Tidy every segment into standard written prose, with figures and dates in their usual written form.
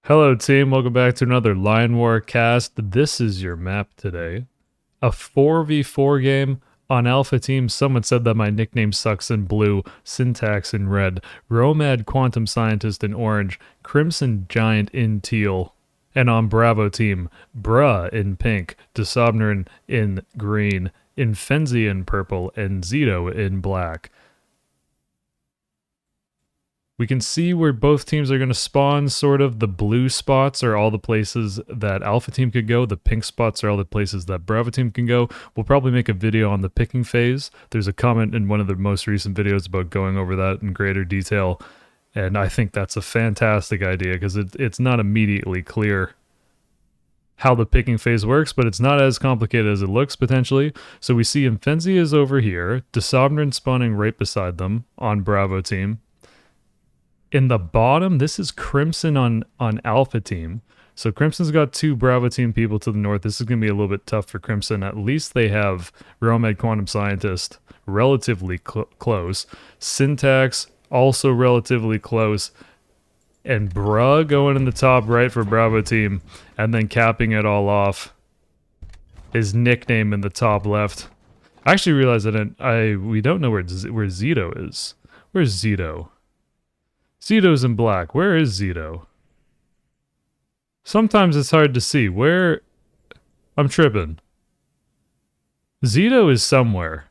Hello, team. Welcome back to another Line War cast. This is your map today. A 4v4 game on Alpha Team. Someone said that my nickname sucks in blue, Syntax in red, Romad Quantum Scientist in orange, Crimson Giant in teal. And on Bravo Team, Bruh in pink, Desobnerin in green, Infenzi in purple, and Zito in black. We can see where both teams are going to spawn, sort of. The blue spots are all the places that Alpha Team could go. The pink spots are all the places that Bravo Team can go. We'll probably make a video on the picking phase. There's a comment in one of the most recent videos about going over that in greater detail. And I think that's a fantastic idea because it's not immediately clear how the picking phase works, but it's not as complicated as it looks, potentially. So we see Infenzi is over here. Desobnerin spawning right beside them on Bravo Team. In the bottom, this is Crimson on Alpha Team. So Crimson's got two Bravo Team people to the north. This is going to be a little bit tough for Crimson. At least they have Romad Quantum Scientist relatively close. Syntax also relatively close. And Bruh going in the top right for Bravo Team. And then capping it all off, his nickname in the top left. I actually realized that we don't know where Zito is. Where's Zito? Zito's in black. Where is Zito? Sometimes it's hard to see. Where? I'm tripping. Zito is somewhere.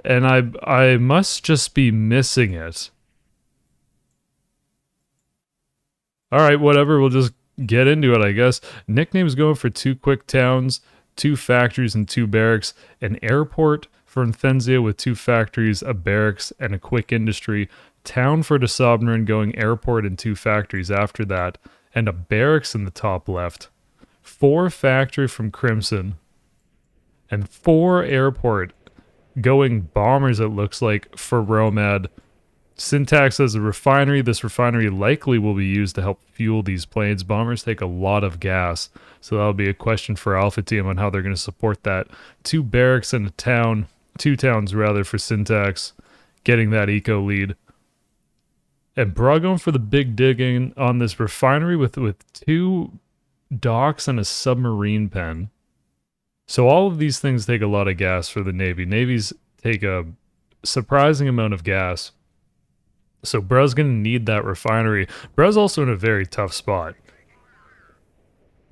And I must just be missing it. Alright, whatever. We'll just get into it, I guess. Nicknames going for 2 quick towns, 2 factories, and 2 barracks. An airport for Infenzia with 2 factories, a barracks, and a quick industry. Town for Desobnerin going airport and 2 factories after that, and a barracks in the top left. 4 factory from Crimson, and 4 airport going bombers, it looks like, for Romad. Syntax has a refinery. This refinery likely will be used to help fuel these planes. Bombers take a lot of gas, so that'll be a question for Alpha Team on how they're going to support that. 2 barracks and a town. 2 towns rather for Syntax, getting that eco lead. And Bra going for the big digging on this refinery with 2 docks and a submarine pen. So all of these things take a lot of gas for the Navy. Navies take a surprising amount of gas. So Bra's going to need that refinery. Bra's also in a very tough spot,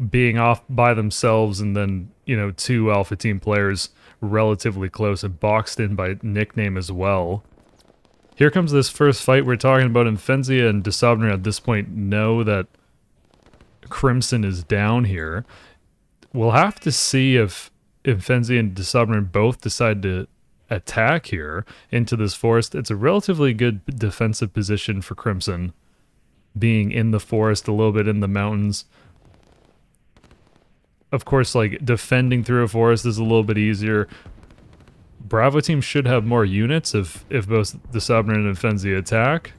being off by themselves and then, 2 Alpha Team players relatively close and boxed in by nickname as well. Here comes this first fight. We're talking about Infenzia and Desobnerin at this point know that Crimson is down here. We'll have to see if Infenzia and Desobnerin both decide to attack here into this forest. It's a relatively good defensive position for Crimson, being in the forest, a little bit in the mountains. Of course, like, defending through a forest is a little bit easier. Bravo Team should have more units if both Desobnerin and Infenzia attack.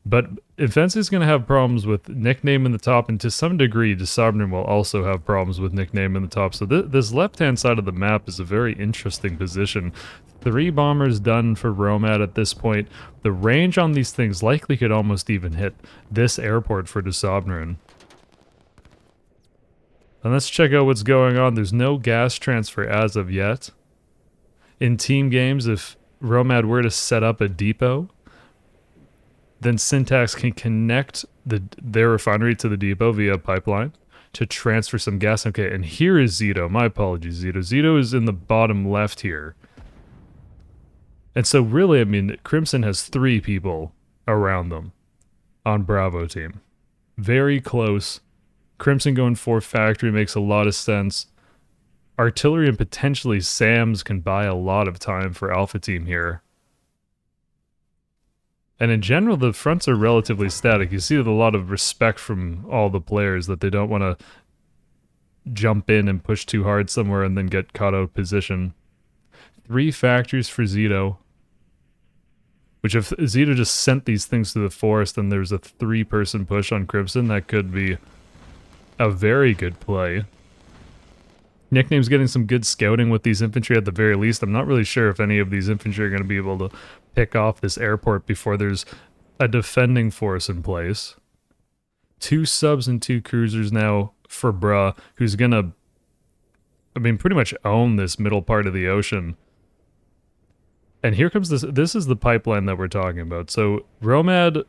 But Infenzia is going to have problems with nickname in the top, and to some degree, Desobnerin will also have problems with nickname in the top. So this left-hand side of the map is a very interesting position. 3 bombers done for Romad at this point. The range on these things likely could almost even hit this airport for Desobnerin. And let's check out what's going on. There's no gas transfer as of yet. In team games, if Romad were to set up a depot, then Syntax can connect their refinery to the depot via a pipeline to transfer some gas. Okay, and here is Zito. My apologies, Zito. Zito is in the bottom left here. And so really, I mean, Crimson has 3 people around them on Bravo Team. Very close. Crimson going for factory makes a lot of sense. Artillery and potentially SAMs can buy a lot of time for Alpha Team here. And in general, the fronts are relatively static. You see with a lot of respect from all the players that they don't want to jump in and push too hard somewhere and then get caught out of position. 3 factories for Zito. Which if Zito just sent these things to the forest and there's a 3-person push on Crimson, that could be a very good play. Nickname's getting some good scouting with these infantry at the very least. I'm not really sure if any of these infantry are going to be able to pick off this airport before there's a defending force in place. 2 subs and 2 cruisers now for Bruh, who's gonna, I mean, pretty much own this middle part of the ocean. And here comes this is the pipeline that we're talking about. So Romad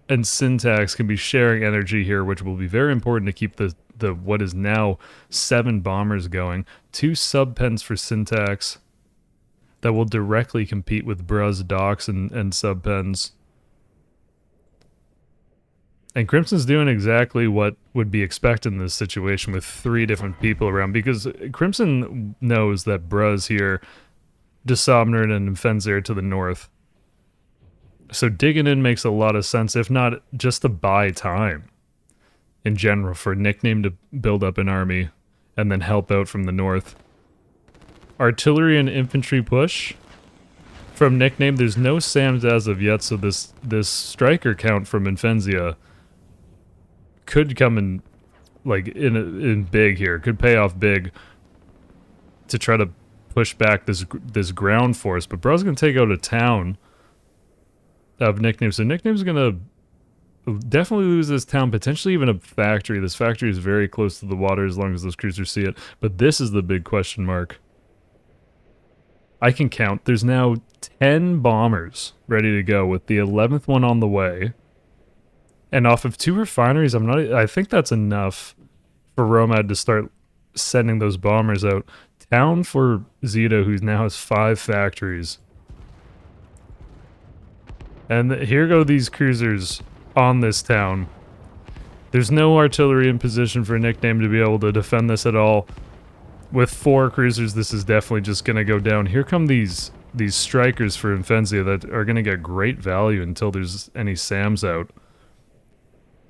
and Syntax can be sharing energy here, which will be very important to keep the what is now 7 bombers going. 2 sub-pens for Syntax that will directly compete with Bruh's docks and sub-pens. And Crimson's doing exactly what would be expected in this situation with 3 different people around, because Crimson knows that Bruh's here, Desobnerant and Fenzir to the north. So digging in makes a lot of sense, if not just to buy time in general for Nickname to build up an army and then help out from the north. Artillery and infantry push from Nickname. There's no SAMs as of yet, so this striker count from Infenzia could come in like in big here. Could pay off big to try to push back this ground force. But Bruh's gonna take out a town of Nickname, so Nickname's gonna definitely lose this town, potentially even a factory. This factory is very close to the water as long as those cruisers see it. But this is the big question mark. I can count. There's now 10 bombers ready to go with the 11th one on the way. And off of 2 refineries, I think that's enough for Romad to start sending those bombers out. Town for Zito, who now has 5 factories. And here go these cruisers on this town. There's no artillery in position for Nickname to be able to defend this at all. With 4 cruisers, this is definitely just going to go down. Here come these strikers for Infenzia that are going to get great value until there's any SAMs out.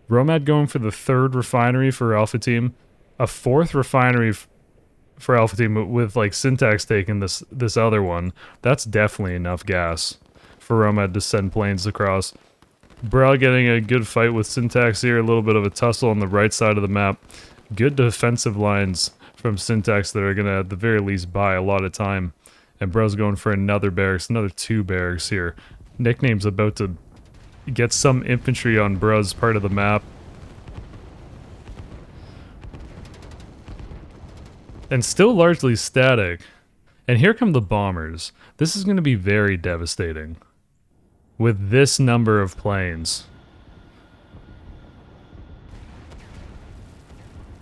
Romad going for the 3rd refinery for Alpha Team. A 4th refinery for Alpha Team with like Syntax taking this other one. That's definitely enough gas for Romad to send planes across. Bruh getting a good fight with Syntax here. A little bit of a tussle on the right side of the map. Good defensive lines from Syntax that are going to at the very least buy a lot of time. And Bruh's going for another barracks, another 2 barracks here. Nickname's about to get some infantry on Bruh's part of the map. And still largely static. And here come the bombers. This is going to be very devastating with this number of planes.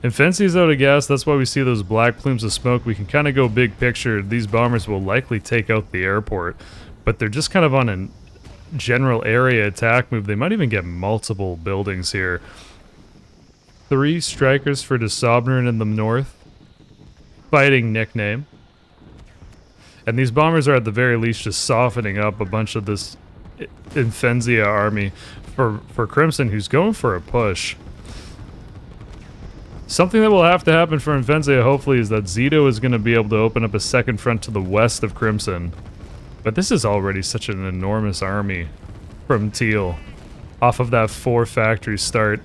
Infensi's out of gas, that's why we see those black plumes of smoke. We can kind of go big picture. These bombers will likely take out the airport, but they're just kind of on a general area attack move. They might even get multiple buildings here. 3 strikers for Desobnerant in the north, fighting Nickname. And these bombers are at the very least just softening up a bunch of this Infenzia army for Crimson, who's going for a push. Something that will have to happen for Infenzia, hopefully, is that Zito is going to be able to open up a second front to the west of Crimson. But this is already such an enormous army from Teal, off of that 4 factory start.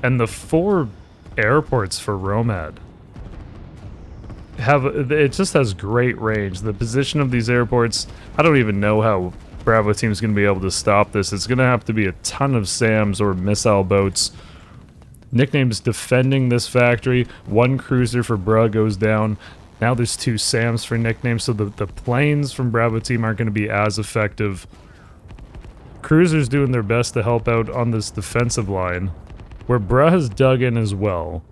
And the 4 airports for Romad it just has great range. The position of these airports, I don't even know how Bravo Team is going to be able to stop this. It's going to have to be a ton of SAMs or missile boats. Nickname's defending this factory. 1 cruiser for Bruh goes down. Now there's 2 SAMs for Nickname, so the planes from Bravo Team aren't going to be as effective. Cruisers doing their best to help out on this defensive line, where Bruh has dug in as well.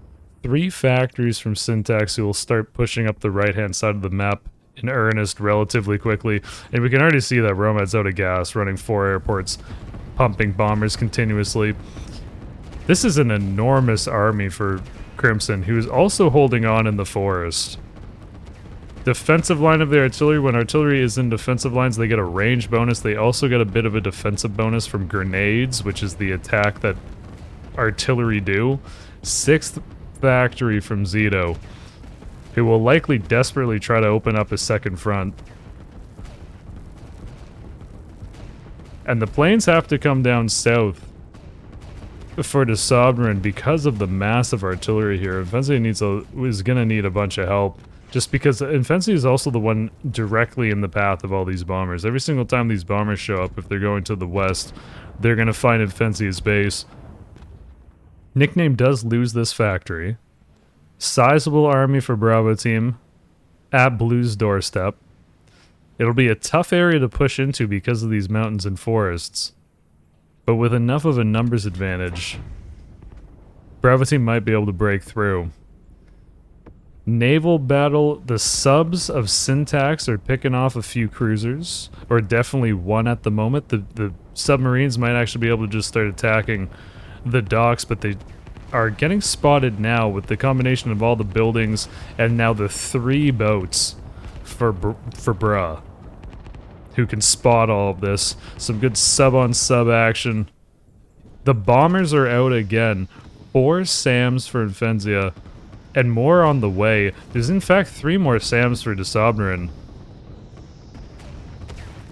3 factories from Syntax who will start pushing up the right-hand side of the map in earnest relatively quickly. And we can already see that Romad's out of gas, running 4 airports, pumping bombers continuously. This is an enormous army for Crimson, who is also holding on in the forest. Defensive line of the artillery. When artillery is in defensive lines, they get a range bonus. They also get a bit of a defensive bonus from grenades, which is the attack that artillery do. 6th factory from Zito, who will likely desperately try to open up a second front. And the planes have to come down south for Desobnerant because of the massive artillery here. Infenzia is going to need a bunch of help Just because Infensi is also the one directly in the path of all these bombers. Every single time these bombers show up, if they're going to the west, they're going to find Infensi's base. Nickname does lose this factory. Sizable army for Bravo team at Blue's doorstep. It'll be a tough area to push into because of these mountains and forests. But with enough of a numbers advantage, Bravo team might be able to break through. Naval battle, the subs of Syntax are picking off a few cruisers, or definitely one at the moment. The submarines might actually be able to just start attacking the docks, but they are getting spotted now with the combination of all the buildings and now the 3 boats for Bruh, who can spot all of this. Some good sub-on-sub action. The bombers are out again. 4 SAMs for Infenzia. And more on the way. There's in fact 3 more SAMs for Desobnerin.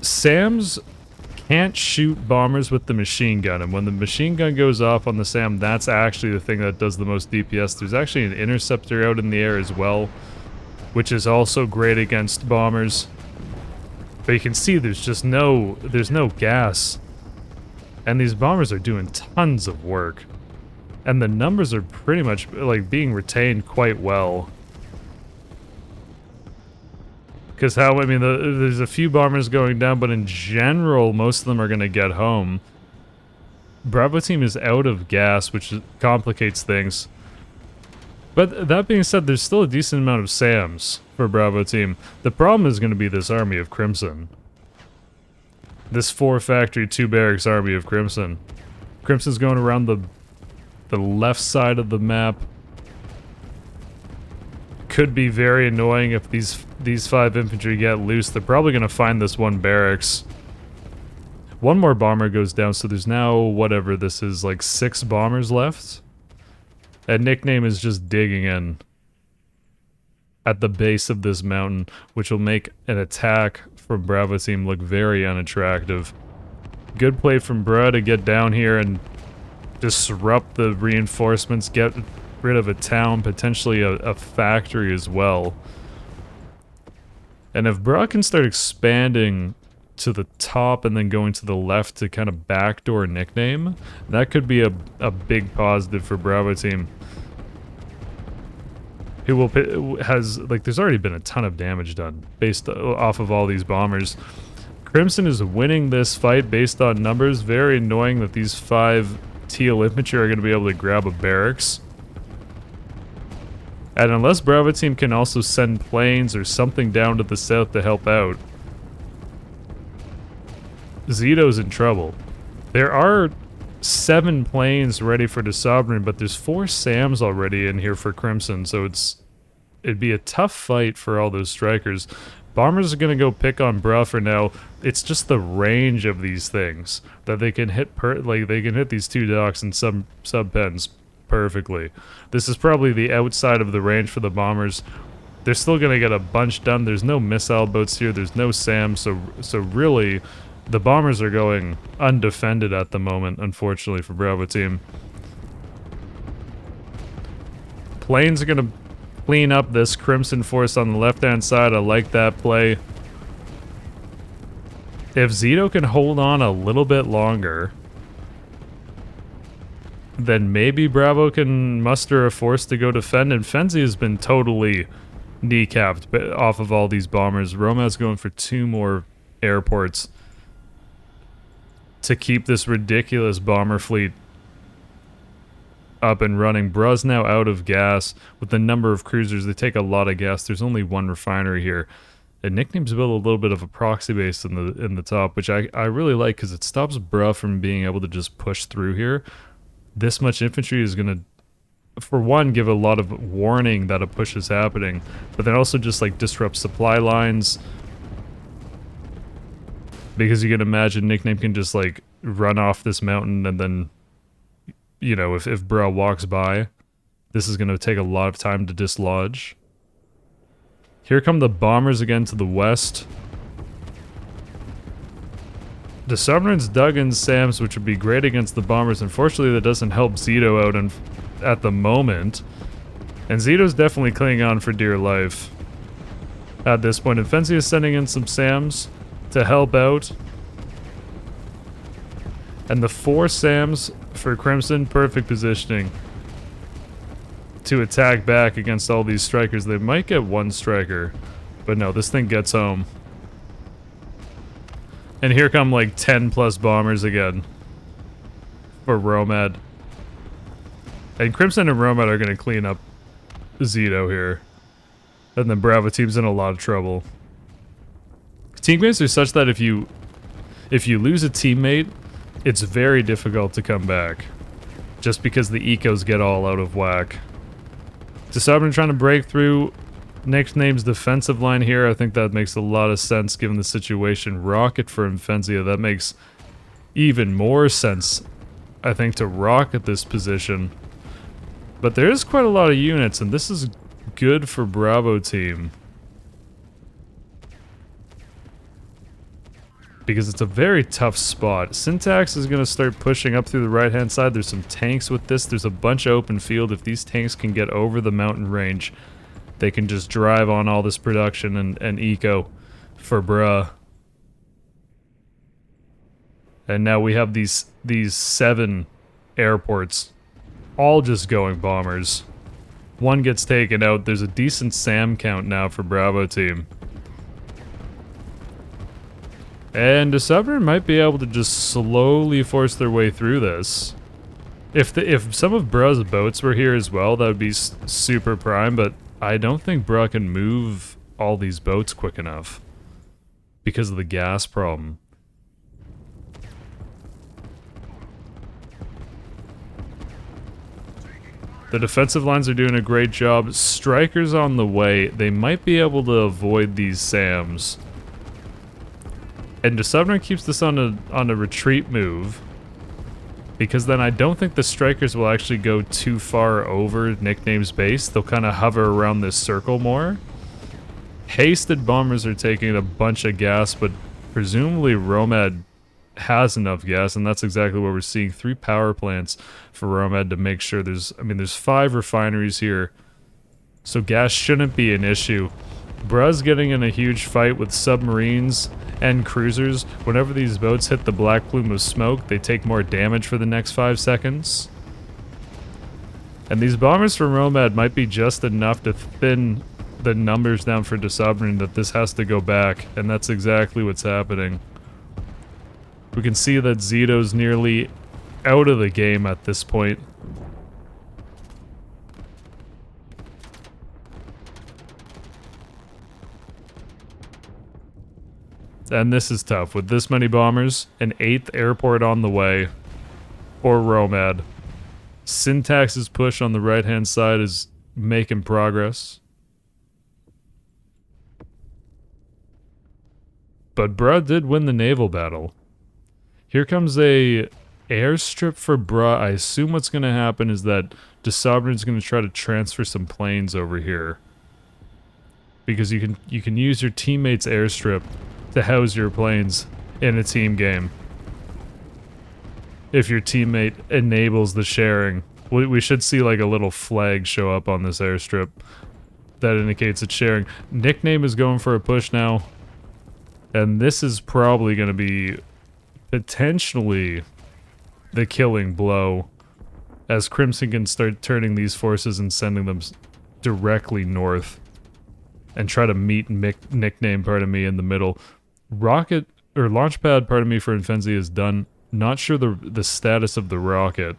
SAMs can't shoot bombers with the machine gun, and when the machine gun goes off on the SAM, that's actually the thing that does the most DPS. There's actually an interceptor out in the air as well, which is also great against bombers. But you can see there's no gas. And these bombers are doing tons of work. And the numbers are pretty much, like, being retained quite well. Because there's a few bombers going down, but in general, most of them are going to get home. Bravo team is out of gas, which complicates things. But that being said, there's still a decent amount of SAMs for Bravo team. The problem is going to be this army of Crimson. This 4 factory, 2 barracks army of Crimson. Crimson's going around the left side of the map. Could be very annoying if these 5 infantry get loose. They're probably going to find this 1 barracks. 1 more bomber goes down, so there's now, whatever this is, like 6 bombers left. And Nickname is just digging in at the base of this mountain, which will make an attack from Bravo team look very unattractive. Good play from Bruh to get down here and disrupt the reinforcements, get rid of a town, potentially a factory as well. And if Bruh can start expanding to the top and then going to the left to kind of backdoor Nickname, that could be a big positive for Bravo team. There's already been a ton of damage done based off of all these bombers. Crimson is winning this fight based on numbers. Very annoying that these 5 Teal infantry are going to be able to grab a barracks. And unless Bravo team can also send planes or something down to the south to help out, Zito's in trouble. There are 7 planes ready for Desobnerin, but there's 4 SAMs already in here for Crimson, so it'd be a tough fight for all those strikers. Bombers are going to go pick on Bruh for now. It's just the range of these things that they can hit they can hit these 2 docks and sub-pens perfectly. This is probably the outside of the range for the bombers. They're still going to get a bunch done. There's no missile boats here. There's no SAM, so really the bombers are going undefended at the moment, unfortunately for Bravo team. Planes are going to clean up this Crimson force on the left-hand side. I like that play. If Zito can hold on a little bit longer, then maybe Bravo can muster a force to go defend, and Fenzi has been totally kneecapped off of all these bombers. Roma's going for 2 more airports to keep this ridiculous bomber fleet up and running. Bruh's now out of gas. With the number of cruisers, they take a lot of gas. There's only 1 refinery here. And Nickname's built a little bit of a proxy base in the top, which I really like because it stops Bruh from being able to just push through here. This much infantry is going to, for one, give a lot of warning that a push is happening, but then also just like disrupt supply lines. Because you can imagine Nickname can just like run off this mountain and then, you know, if Bruh walks by, this is going to take a lot of time to dislodge. Here come the bombers again to the west. The Submarine's dug in SAMs, which would be great against the bombers. Unfortunately, that doesn't help Zito out at the moment. And Zito's definitely clinging on for dear life. at this point. Infensi is sending in some SAMs to help out. And the 4 SAMs for Crimson, perfect positioning to attack back against all these strikers. They might get 1 striker, but no, this thing gets home. And here come like 10 plus bombers again for Romad. And Crimson and Romad are going to clean up Zito here. And then Bravo team's in a lot of trouble. Teammates are such that if you lose a teammate, it's very difficult to come back. Just because the ecos get all out of whack. Disabrin trying to break through Nickname's defensive line here. I think that makes a lot of sense given the situation. Rocket for Infenzia, that makes even more sense, I think, to rocket this position. But there is quite a lot of units, and this is good for Bravo team. Because it's a very tough spot. Syntax is going to start pushing up through the right-hand side. There's some tanks with this. There's a bunch of open field. If these tanks can get over the mountain range, they can just drive on all this production and eco for bruh. And now we have these 7 airports all just going bombers. 1 gets taken out. There's a decent SAM count now for Bravo team. And Disabrin might be able to just slowly force their way through this. If some of Bruh's boats were here as well, that would be super prime, but I don't think Bruh can move all these boats quick enough because of the gas problem. The defensive lines are doing a great job. Strikers on the way. They might be able to avoid these SAMs. And Disabrin keeps this on a retreat move. Because then I don't think the strikers will actually go too far over Nickname's base. They'll kind of hover around this circle more. Hasted bombers are taking a bunch of gas, but presumably Romad has enough gas, and that's exactly what we're seeing. 3 power plants for Romad to make sure there's 5 refineries here. So gas shouldn't be an issue. Bruh's getting in a huge fight with submarines and cruisers. Whenever these boats hit the black plume of smoke, they take more damage for the next 5 seconds. And these bombers from Romad might be just enough to thin the numbers down for Disabrin that this has to go back, and that's exactly what's happening. We can see that Zito's nearly out of the game at this point. And this is tough. With this many bombers, an 8th airport on the way for Romad. Syntax's push on the right-hand side is making progress. But Bruh did win the naval battle. Here comes a airstrip for Bruh. I assume what's going to happen is that Disabrin's going to try to transfer some planes over here. Because you can use your teammate's airstrip to house your planes in a team game. If your teammate enables the sharing. We should see like a little flag show up on this airstrip that indicates it's sharing. Nickname is going for a push now. And this is probably going to be potentially the killing blow as Crimson can start turning these forces and sending them directly north and try to meet Nickname, pardon me, in the middle. Rocket, or launchpad, pardon me, for Infenzi is done. Not sure the status of the rocket.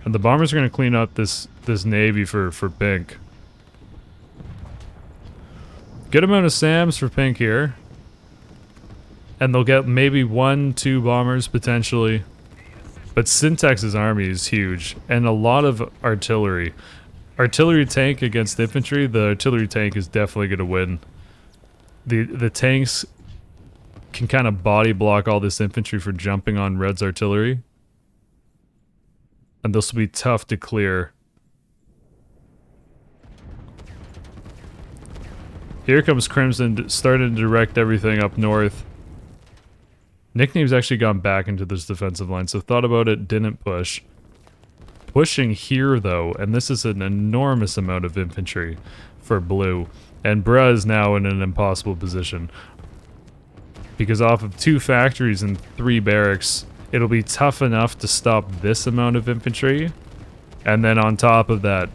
And the bombers are going to clean up this navy for Pink. Good amount of SAMs for Pink here. And they'll get maybe 1-2 bombers potentially. But Syntax's army is huge. And a lot of artillery. Artillery tank against infantry, the artillery tank is definitely going to win. The tanks can kind of body block all this infantry for jumping on Red's artillery. And this will be tough to clear. Here comes Crimson, starting to direct everything up north. Nickname's actually gone back into this defensive line, so thought about it, didn't push. Pushing here, though, and this is an enormous amount of infantry for Blue. And Bruh is now in an impossible position. Because off of 2 factories and 3 barracks, it'll be tough enough to stop this amount of infantry. And then on top of that,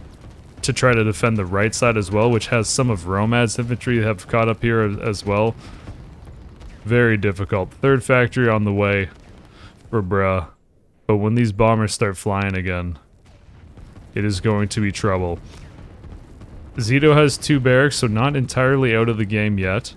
to try to defend the right side as well, which has some of Romad's infantry have caught up here as well. Very difficult. 3rd factory on the way for Bruh. But when these bombers start flying again, it is going to be trouble. Zito has 2 barracks, so not entirely out of the game yet.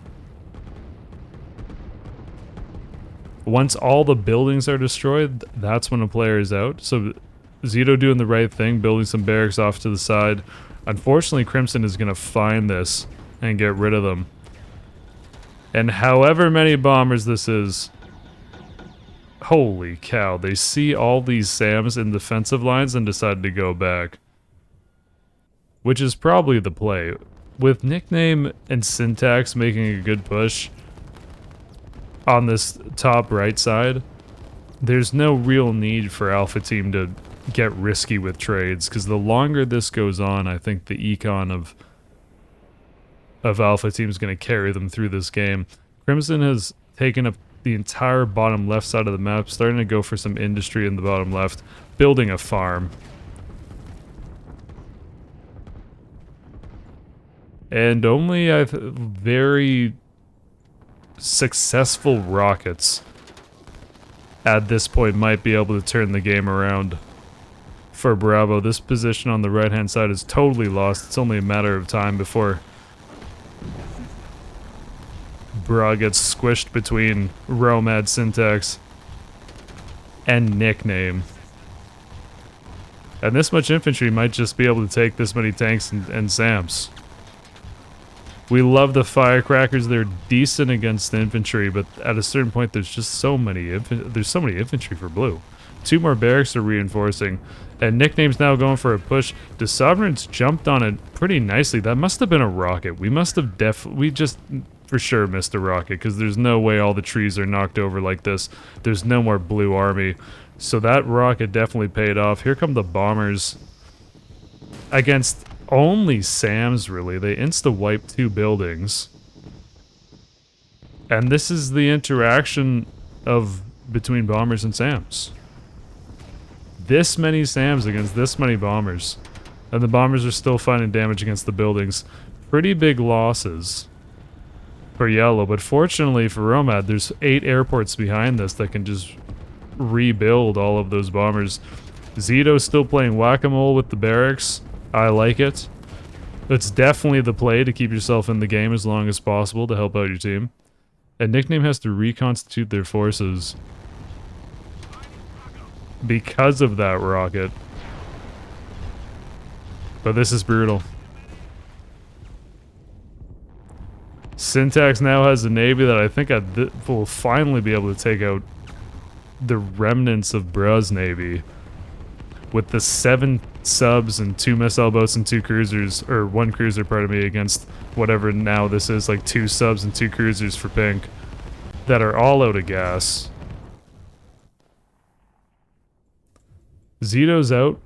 Once all the buildings are destroyed, that's when a player is out. So Zito doing the right thing, building some barracks off to the side. Unfortunately, Crimson is going to find this and get rid of them. And however many bombers this is, holy cow, they see all these SAMs in defensive lines and decide to go back. Which is probably the play. With Nickname and Syntax making a good push on this top right side, there's no real need for Alpha Team to get risky with trades, because the longer this goes on, I think the econ of Alpha Team is going to carry them through this game. Crimson has taken up the entire bottom left side of the map, starting to go for some industry in the bottom left, building a farm. And only very successful rockets at this point might be able to turn the game around for Bravo. This position on the right hand side is totally lost. It's only a matter of time before Bra gets squished between Romad, Syntax, and Nickname. And this much infantry might just be able to take this many tanks and SAMs. We love the firecrackers. They're decent against the infantry, but at a certain point, there's just so many infantry for blue. 2 more barracks are reinforcing, and Nickname's now going for a push. The Sovereigns jumped on it pretty nicely. That must have been a rocket. We must have we just for sure missed a rocket, because there's no way all the trees are knocked over like this. There's no more blue army, so that rocket definitely paid off. Here come the bombers against only SAMs, really. They insta-wipe 2 buildings. And this is the interaction between bombers and SAMs. This many SAMs against this many bombers. And the bombers are still finding damage against the buildings. Pretty big losses for Yellow, but fortunately for Romad, there's 8 airports behind this that can just rebuild all of those bombers. Zito's still playing whack-a-mole with the barracks. I like it. It's definitely the play to keep yourself in the game as long as possible to help out your team. And Nickname has to reconstitute their forces because of that rocket. But this is brutal. Syntax now has a navy that I think will finally be able to take out the remnants of Bra's navy. With the 7 subs and 2 missile boats and 2 cruisers, or 1 cruiser, pardon me, against whatever now this is, like 2 subs and 2 cruisers for Pink, that are all out of gas. Zito's out.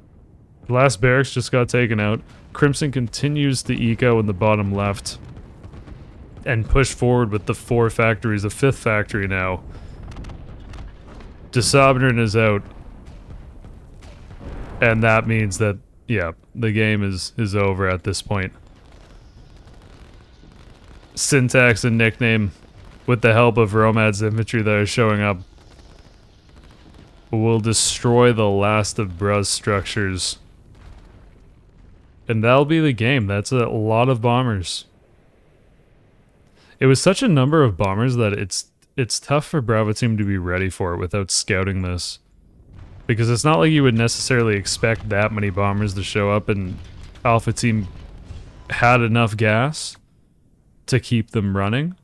The last barracks just got taken out. Crimson continues to eco in the bottom left and push forward with the 4 factories, a 5th factory now. Desobnern is out. And that means that, yeah, the game is over at this point. Syntax and Nickname, with the help of Romad's infantry that are showing up, will destroy the last of Bra's structures. And that'll be the game. That's a lot of bombers. It was such a number of bombers that it's tough for Bravo Team to be ready for it without scouting this. Because it's not like you would necessarily expect that many bombers to show up, and Alpha Team had enough gas to keep them running.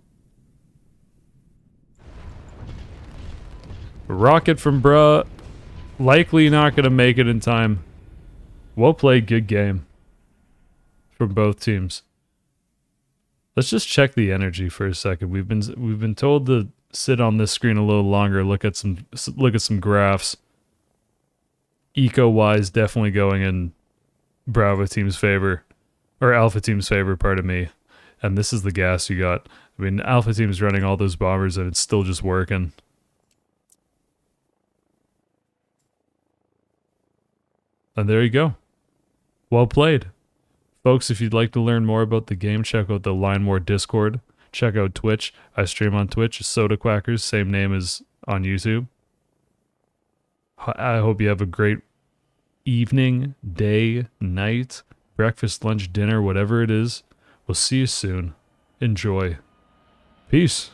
Rocket from Bra, likely not going to make it in time. Well played, good game from both teams. Let's just check the energy for a second. We've been told to sit on this screen a little longer, look at some graphs. Eco-wise, definitely going in Bravo Team's favor. Or Alpha Team's favor, pardon me. and this is the gas you got. I mean, Alpha Team's running all those bombers and it's still just working. And there you go. Well played. Folks, if you'd like to learn more about the game, check out the Line More Discord. Check out Twitch. I stream on Twitch, SodaQuackers, same name as on YouTube. I hope you have a great evening, day, night, breakfast, lunch, dinner, whatever it is. We'll see you soon. Enjoy. Peace.